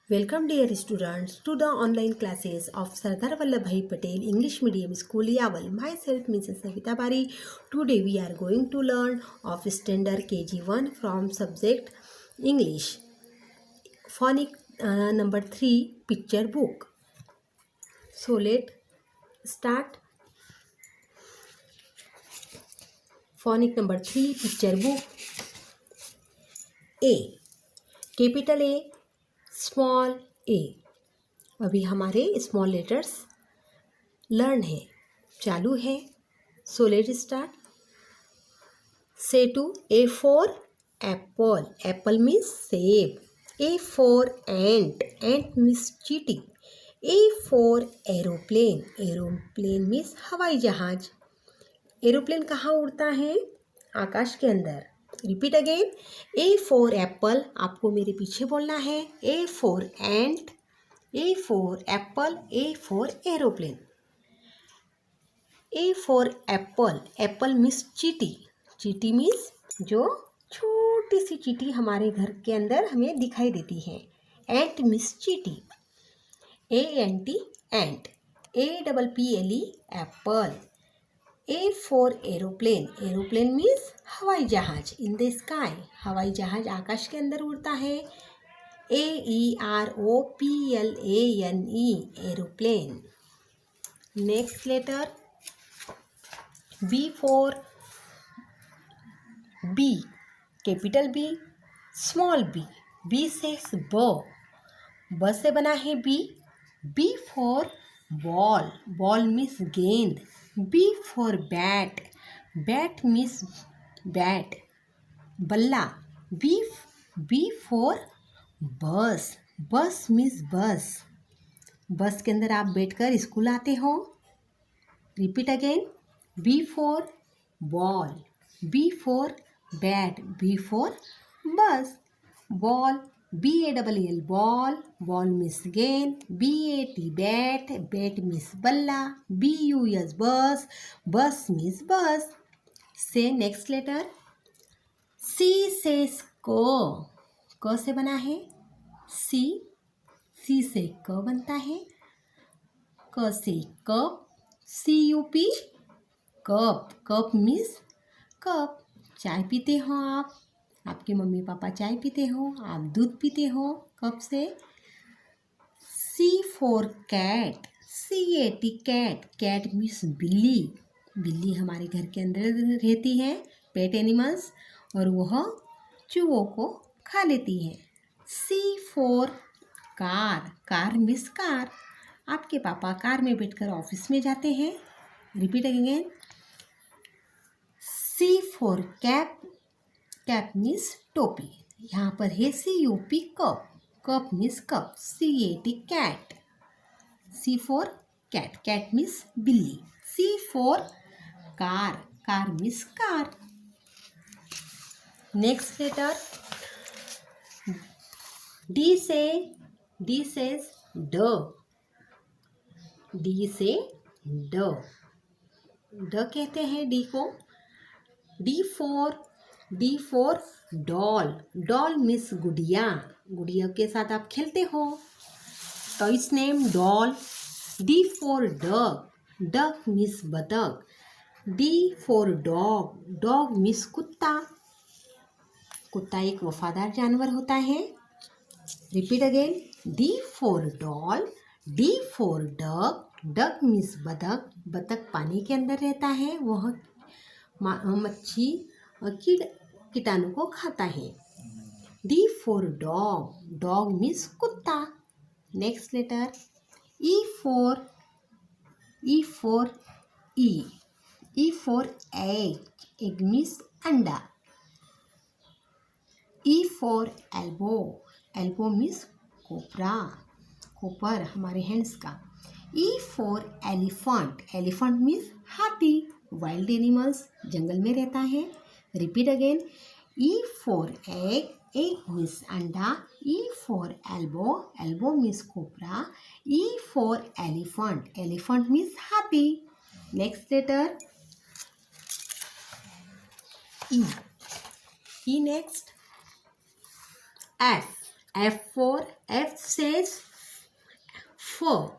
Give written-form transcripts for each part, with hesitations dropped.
Welcome dear students to the online classes of Sardar Vallabhbhai Patel English Medium School Yaval. Myself Mrs. Savita Bari. Today we are going to learn of standard KG1 from subject English. Phonic number 3 picture book. So let's start. Phonic number 3 picture book. A. Capital A, small A. अभी हमारे small letters learn है, चालू है. So let start. से टू A for apple. Apple means सेब. A for ant. Ant means चींटी. A for aeroplane. Aeroplane means हवाई जहाज. एरोप्लेन कहाँ उड़ता है? आकाश के अंदर. Repeat again. A for apple. आपको मेरे पीछे बोलना है. A for ant. A for apple. A for aeroplane. A for apple. Apple means चींटी. चींटी मीन्स जो छोटी सी चींटी हमारे घर के अंदर हमें दिखाई देती है. एंट मीन्स चींटी. A N T ant. A double P L E apple. A for aeroplane. Aeroplane means हवाई जहाज. In the sky. हवाई जहाज आकाश के अंदर उड़ता है. A E R O P L A N E aeroplane. Next letter. B for B. Capital B, small B. B से ब. ब से बना है B. B for ball. Ball means गेंद. B for bat. Bat means bat, बल्ला. B for बस. बस मीन्स बस. बस के अंदर आप बैठकर स्कूल आते हो. Repeat again. B for ball. B for bat. B for bus. Ball. BALL ball. Ball means गेंद. BAT bat. बैट मीन्स बल्ला. BUS बस. बस मीन्स बस. से नेक्स्ट लेटर. सी से क से बना है सी. सी से क बनता है. क से cup. CUP cup. Cup means cup. चाय पीते हो आप. आपके मम्मी पापा चाय पीते हो. आप दूध पीते हो कप से. C for cat. CAT cat. Cat means बिल्ली. बिल्ली हमारे घर के अंदर रहती है, पेट एनिमल्स, और वह चूहों को खा लेती है. C for car. Car means car. आपके पापा कार में बैठकर ऑफिस में जाते हैं. Repeat again. C for cap. Cap means टोपी. यहाँ पर है CUP cup. Cup means cup. CAT cat. C for cat. Cat means बिल्ली. C for car. Car means car. Next letter. D से डी ड. डी से ड. ड कहते हैं डी को. D for doll. Doll means गुड़िया. गुड़िया के साथ आप खेलते हो. Toys name doll. D for duck. Duck means बतख. D for dog. Dog means कुत्ता. कुत्ता एक वफादार जानवर होता है. Repeat again. D for doll. D for duck. Duck means बतख. बतख पानी के अंदर रहता है. वह मच्छी कीटाणु को खाता है. D for dog. Dog means कुत्ता. Next letter. E for E. E for egg. Egg means अंडा. E for elbow. Elbow means कोपरा. कोपर हमारे हैंड्स का. E for elephant. Elephant means हाथी. वाइल्ड एनिमल्स, जंगल में रहता है. Repeat again. E for egg. Egg means अंडा. E for elbow. Elbow means कोपरा. E for elephant. Elephant means हाथी. Next letter. E. E next. F. F for F says fur.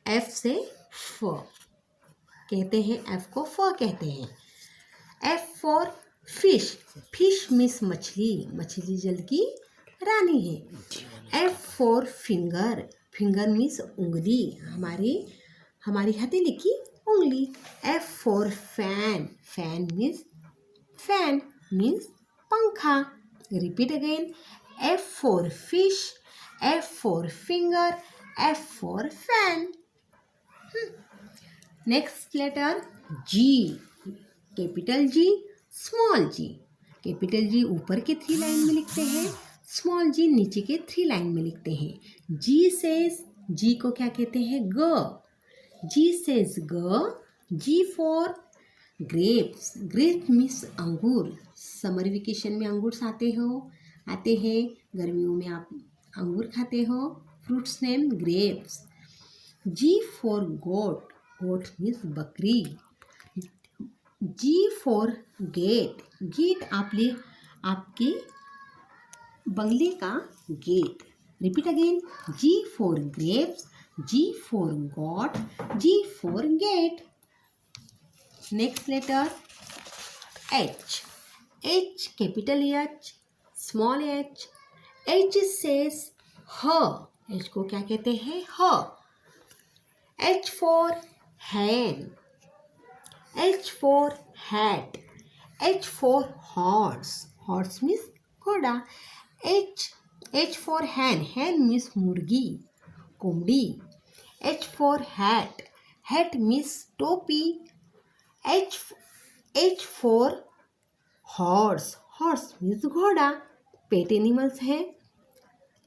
F से fur कहते हैं, F को fur कहते हैं. F for fish. Fish means मछली. मछली जल की रानी है. F for finger. Finger means उंगली. हमारी हथेली की उंगली. F for fan. Fan means पंखा. Repeat again. F for fish, F for finger, F for fan. Next letter G. Capital G, small g. Capital G ऊपर के 3 लाइन में लिखते हैं, small g नीचे के 3 लाइन में लिखते हैं. G says, G को क्या कहते हैं? G. G says G. G for grapes. Grapes means अंगूर. समर वेकेशन में अंगूर आते हैं. गर्मियों में आप अंगूर खाते हो. Fruits name grapes. G for goat. Goat means बकरी. G for gate. Gate आपके बंगले का gate. Repeat again. G for grapes, G for goat, G for gate. Next letter H. H, capital H, small h. H says her. H को क्या कहते हैं? her. H for hen. H for hat. H for horse. Horse means घोड़ा. H for hen. Hen means मुर्गी, कोंबड़ी. H for hat. Hat means टोपी. H for horse. Horse means घोड़ा. Pet animals है.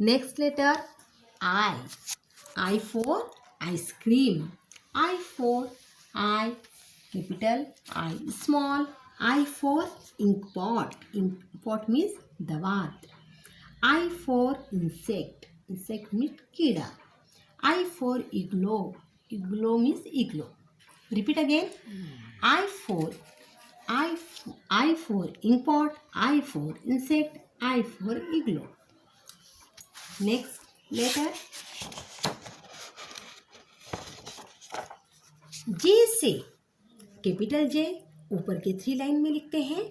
Next letter I. I for ice cream. I for I, capital I, small. I for ink pot. Ink pot means दवात. I for insect. Insect means कीड़ा. I for igloo. Igloo means igloo. Repeat again. I for ink pot. I for insect. I for igloo. Next letter J से capital J ऊपर के 3 line में लिखते हैं.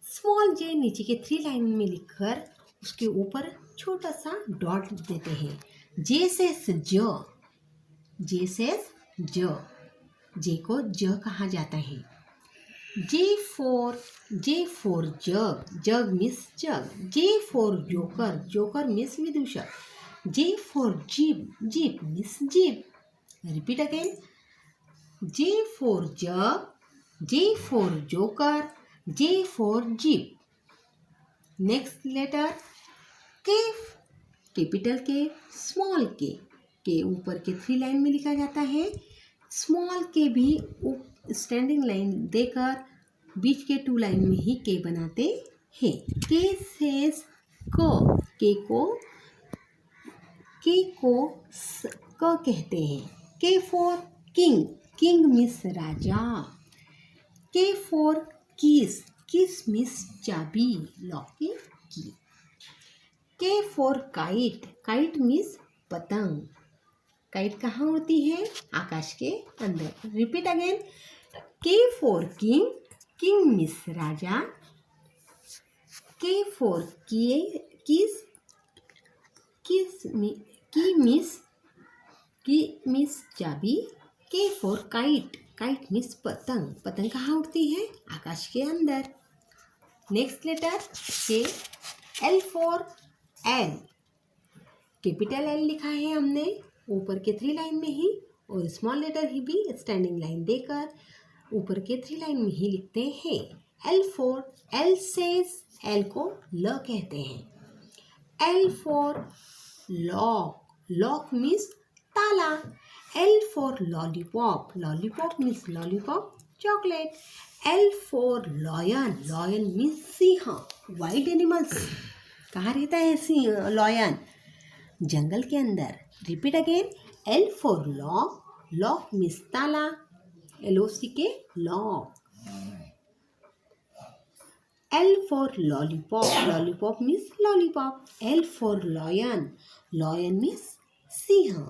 Small j नीचे के 3 line में लिखकर उसके ऊपर छोटा सा डॉट देते हैं. J से ज. J से ज. J को ज कहा जाता है. J for jug. Jug means jug. J for joker. Joker means विदूषक. J for jeep. Jeep means jeep. Repeat again. J for jug, J for joker, J for jeep. Next letter K. Capital K, small K. K ऊपर के 3 line में लिखा जाता है. Small K भी standing line देकर बीच के 2 line में ही K बनाते हैं. K says क. K को क कहते हैं. K for king. King means Raja. K for keys. Keys means चाबी, लॉक की की. K for kite. Kite means पतंग. काइट कहाँ उड़ती है? आकाश के अंदर. Repeat again. K for king. King means Raja. K for keys. Key means चाबी. K for kite. Kite means पतंग. पतंग कहाँ उड़ती है? आकाश के अंदर. Next letter K. L for L. Capital L लिखा है हमने ऊपर के 3 लाइन में ही, और स्मॉल लेटर ही भी स्टैंडिंग लाइन देकर ऊपर के 3 लाइन में ही लिखते हैं. L for L says. L को ल कहते हैं. L for lock. Lock means ताला. L for lollipop. Lollipop means lollipop, chocolate. L for lion. Lion means Singh, wild animals. कहाँ रहता है सिंह, lion? जंगल के अंदर. Repeat again. L for lock. Lock means ताला. LOCK lock. L for lollipop. Lollipop means lollipop. L for lion. Lion means Singh.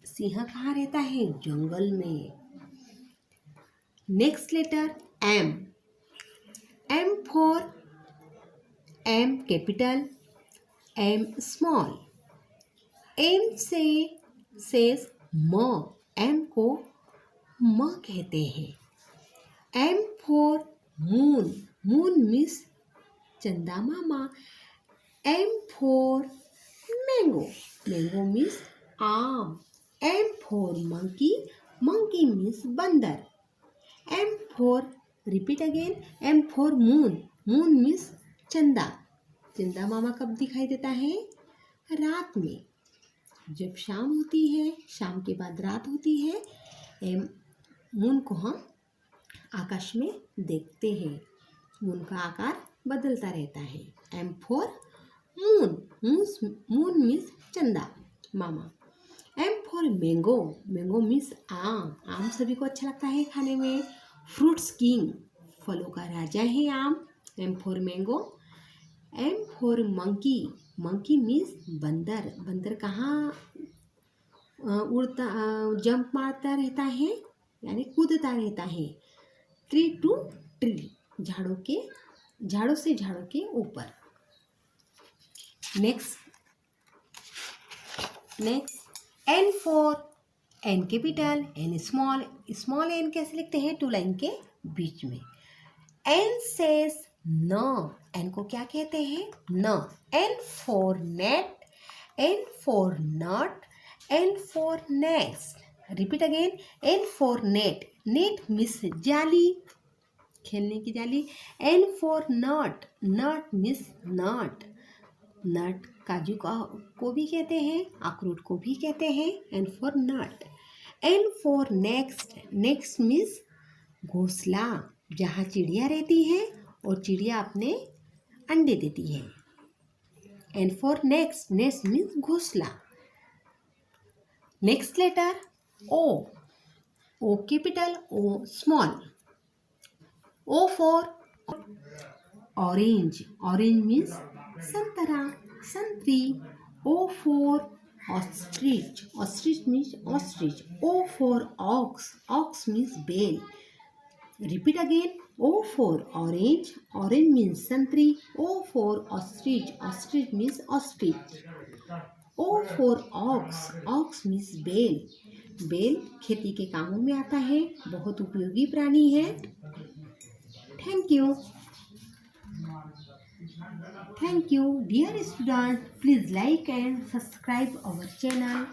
Singh कहाँ रहता है? जंगल में. Next letter M. M for M capital, M small. M से says म. M को म कहते हैं. M for moon. Moon means चंदा मामा. M for mango. Mango means आम. M for monkey. monkey means बंदर. M for repeat again. M for moon. Moon means चंदा. चंदा मामा कब दिखाई देता है? रात में. जब शाम होती है, शाम के बाद रात होती है, मून को हम आकाश में देखते हैं. मून का आकार बदलता रहता है. M for moon. Moon means चंदा मामा. M for mango. Mango means आम. आम सभी को अच्छा लगता है खाने में. Fruits king. फलों का राजा है आम. M for mango. M for monkey. Monkey means बंदर. बंदर कहाँ उड़ता जंप मारता रहता है, यानी कूदता रहता है. Tree to tree. झाड़ों से झाड़ों के ऊपर. नेक्स्ट N for N capital, N small. Small N कैसे लिखते हैं? टू लाइन के बीच में. N says न. N को क्या कहते हैं? न. N for net. N for nut. N for nest. Repeat again. N for net. Net means जाली, खेलने की जाली. N for nut. Nut means nut. Nut काजू को भी कहते हैं, अखरोट को भी कहते हैं. N for nut. N for next. Next means घोंसला, जहाँ चिड़िया रहती है और चिड़िया अपने अंडे देती है. N for next. Next means घोंसला. Next letter O. O capital, O small. O for orange. Orange means संतरा, संतरी. O for ostrich. Ostrich means ostrich. O for ox. Ox means बैल. Repeat again. O for orange. Orange means संतरी. O for ostrich. Ostrich means ostrich. O for ox. Ox means बैल. बैल खेती के कामों में आता है, बहुत उपयोगी प्राणी है. Thank you. Thank you, dear students. Please like and subscribe our channel.